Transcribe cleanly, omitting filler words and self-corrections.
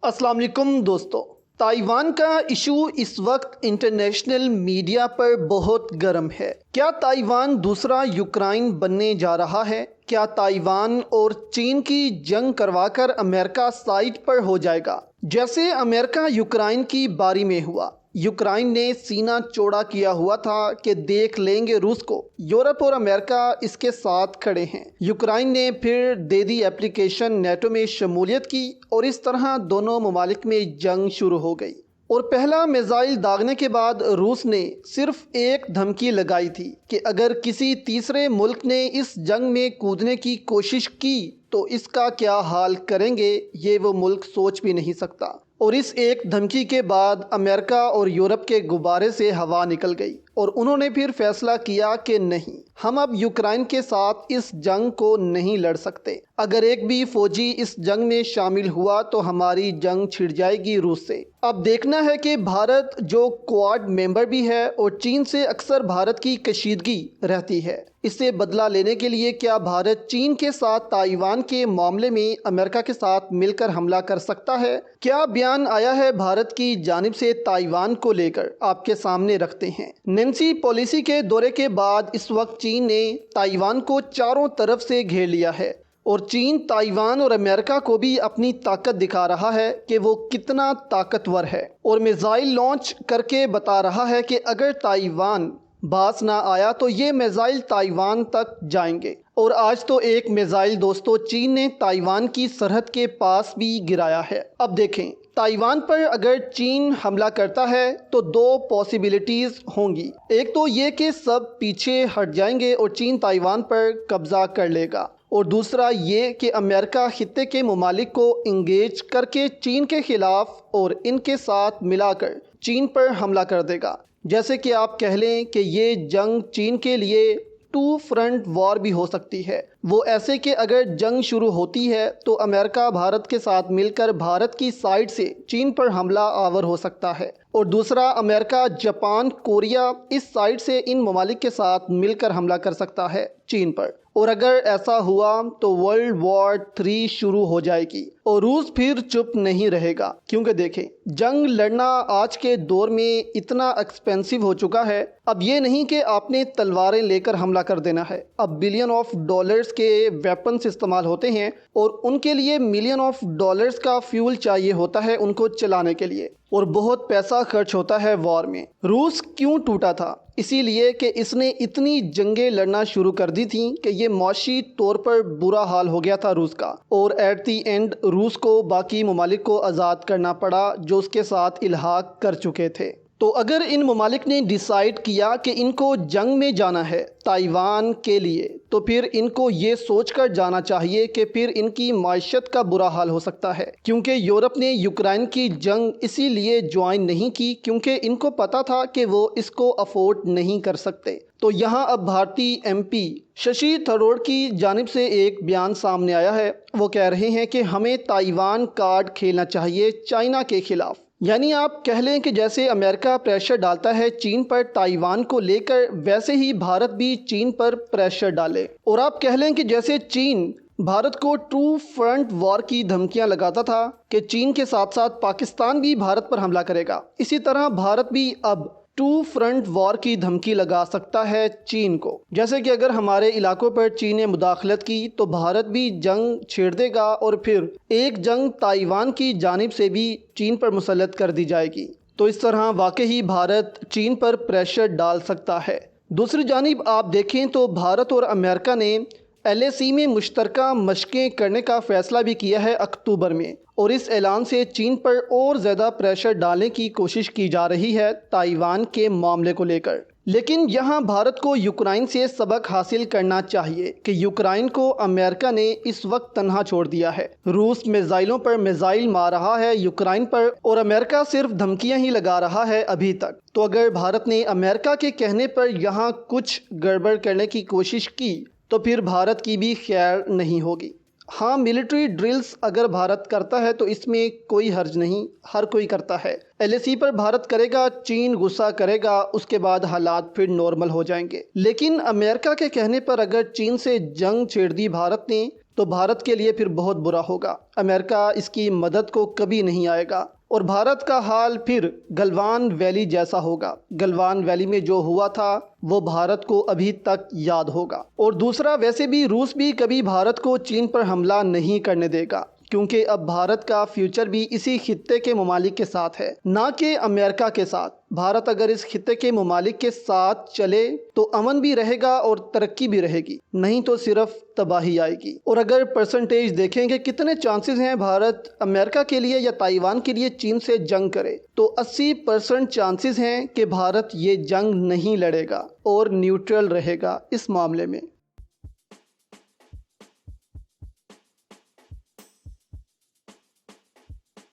अस्सलाम वालेकुम दोस्तों। ताइवान का इशू इस वक्त इंटरनेशनल मीडिया पर बहुत गर्म है। क्या ताइवान दूसरा यूक्रेन बनने जा रहा है? क्या ताइवान और चीन की जंग करवाकर अमेरिका साइड पर हो जाएगा, जैसे अमेरिका यूक्रेन की बारी में हुआ? यूक्रेन ने सीना चौड़ा किया हुआ था कि देख लेंगे रूस को। यूरोप और अमेरिका इसके साथ खड़े हैं। यूक्रेन ने फिर दे दी एप्लीकेशन नेटो में शमूलियत की और इस तरह दोनों ममालिक में जंग शुरू हो गई। और पहला मिसाइल दागने के बाद रूस ने सिर्फ एक धमकी लगाई थी कि अगर किसी तीसरे मुल्क ने इस जंग में कूदने की कोशिश की तो इसका क्या हाल करेंगे, ये वो मुल्क सोच भी नहीं सकता। और इस एक धमकी के बाद अमेरिका और यूरोप के गुब्बारे से हवा निकल गई और उन्होंने फिर फैसला किया कि नहीं, हम अब यूक्रेन के साथ इस जंग को नहीं लड़ सकते। अगर एक भी फौजी इस जंग में शामिल हुआ तो हमारी जंग छिड़ जाएगी रूस से। अब देखना है कि भारत जो क्वाड मेंबर भी है और चीन से अक्सर भारत की कशीदगी रहती है, इससे बदला लेने के लिए क्या भारत चीन के साथ ताइवान के मामले में अमेरिका के साथ मिलकर हमला कर सकता है? क्या बयान आया है भारत की जानिब से ताइवान को लेकर, आपके सामने रखते हैं। नैन्सी पेलोसी के दौरे के बाद इस वक्त चीन ने ताइवान को चारों तरफ से घेर लिया है और चीन ताइवान और अमेरिका को भी अपनी ताकत दिखा रहा है कि वो कितना ताकतवर है और मिसाइल लॉन्च करके बता रहा है कि अगर ताइवान बास ना आया तो ये मिसाइल ताइवान तक जाएंगे। और आज तो एक मिसाइल दोस्तों चीन ने ताइवान की सरहद के पास भी गिराया है। अब देखें, ताइवान पर अगर चीन हमला करता है तो दो पॉसिबिलिटीज़ होंगी। एक तो ये कि सब पीछे हट जाएंगे और चीन ताइवान पर कब्जा कर लेगा, और दूसरा ये कि अमेरिका खित्ते के ममालिक को इंगेज करके चीन के खिलाफ और इनके साथ मिलाकर चीन पर हमला कर देगा। जैसे कि आप कह लें कि ये जंग चीन के लिए टू फ्रंट वॉर भी हो सकती है। वो ऐसे कि अगर जंग शुरू होती है तो अमेरिका भारत के साथ मिलकर भारत की साइड से चीन पर हमला आवर हो सकता है, और दूसरा अमेरिका जापान कोरिया इस साइड से इन ममालिक के साथ मिलकर हमला कर सकता है चीन पर। और अगर ऐसा हुआ तो वर्ल्ड वॉर 3 शुरू हो जाएगी और रूस फिर चुप नहीं रहेगा, क्योंकि देखें, जंग लड़ना आज के दौर में इतना एक्सपेंसिव हो चुका है। अब ये नहीं कि आपने तलवारें लेकर हमला कर देना है। अब बिलियन ऑफ डॉलर्स के वेपन्स इस्तेमाल होते हैं और उनके लिए मिलियन ऑफ डॉलर्स का फ्यूल चाहिए होता है उनको चलाने के लिए, और बहुत पैसा खर्च होता है वॉर में। रूस क्यों टूटा था? इसीलिए कि इसने इतनी जंगें लड़ना शुरू कर दी थी कि ये माशी तौर पर बुरा हाल हो गया था रूस का, और एट दी एंड रूस को बाकी ममालिक को आज़ाद करना पड़ा जो उसके साथ इल्हाक कर चुके थे। तो अगर इन ममालिक ने डिसाइड किया कि इनको जंग में जाना है ताइवान के लिए, तो फिर इनको ये सोच कर जाना चाहिए कि फिर इनकी मायशत का बुरा हाल हो सकता है, क्योंकि यूरोप ने यूक्रेन की जंग इसीलिए ज्वाइन नहीं की क्योंकि इनको पता था कि वो इसको अफोर्ड नहीं कर सकते। तो यहाँ अब भारतीय MP शशि थरूर की जानिब से एक बयान सामने आया है। वो कह रहे हैं कि हमें ताइवान कार्ड खेलना चाहिए चाइना के खिलाफ। यानी आप कह लें कि जैसे अमेरिका प्रेशर डालता है चीन पर ताइवान को लेकर, वैसे ही भारत भी चीन पर प्रेशर डाले। और आप कह लें कि जैसे चीन भारत को ट्रू फ्रंट वॉर की धमकियां लगाता था कि चीन के साथ साथ पाकिस्तान भी भारत पर हमला करेगा, इसी तरह भारत भी अब टू फ्रंट वॉर की धमकी लगा सकता है चीन को। जैसे कि अगर हमारे इलाकों पर चीन ने मुदाखलत की तो भारत भी जंग छेड़ देगा और फिर एक जंग ताइवान की जानिब से भी चीन पर मुसल्लत कर दी जाएगी। तो इस तरह वाकई भारत चीन पर प्रेशर डाल सकता है। दूसरी जानिब आप देखें तो भारत और अमेरिका ने LAC में मुश्तरका मशकें करने का फ़ैसला भी किया है अक्टूबर में, और इस ऐलान से चीन पर और ज़्यादा प्रेशर डालने की कोशिश की जा रही है ताइवान के मामले को लेकर। लेकिन यहाँ भारत को यूक्रेन से सबक हासिल करना चाहिए कि यूक्रेन को अमेरिका ने इस वक्त तन्हा छोड़ दिया है। रूस मिसाइलों पर मिसाइल मार रहा है यूक्रेन पर और अमेरिका सिर्फ धमकियां ही लगा रहा है अभी तक। तो अगर भारत ने अमेरिका के कहने पर यहाँ कुछ गड़बड़ करने की कोशिश की तो फिर भारत की भी खैर नहीं होगी। हाँ, मिलिट्री ड्रिल्स अगर भारत करता है तो इसमें कोई हर्ज नहीं, हर कोई करता है। LAC पर भारत करेगा, चीन गुस्सा करेगा, उसके बाद हालात फिर नॉर्मल हो जाएंगे। लेकिन अमेरिका के कहने पर अगर चीन से जंग छेड़ दी भारत ने تو بھارت کے لیے پھر بہت برا ہوگا۔ امریکہ اس کی مدد کو کبھی نہیں آئے گا اور بھارت کا حال پھر گلوان ویلی جیسا ہوگا۔ گلوان ویلی میں جو ہوا تھا وہ بھارت کو ابھی تک یاد ہوگا۔ اور دوسرا، ویسے بھی روس بھی کبھی بھارت کو چین پر حملہ نہیں کرنے دے گا، کیونکہ اب بھارت کا فیوچر بھی اسی خطے کے ممالک کے ساتھ ہے، نہ کہ امریکہ کے ساتھ۔ بھارت اگر اس خطے کے ممالک کے ساتھ چلے تو امن بھی رہے گا اور ترقی بھی رہے گی، نہیں تو صرف تباہی آئے گی۔ اور اگر پرسنٹیج دیکھیں کہ کتنے چانسز ہیں بھارت امریکہ کے لیے یا تائیوان کے لیے چین سے جنگ کرے، تو 80% چانسز ہیں کہ بھارت یہ جنگ نہیں لڑے گا اور نیوٹرل رہے گا اس معاملے میں۔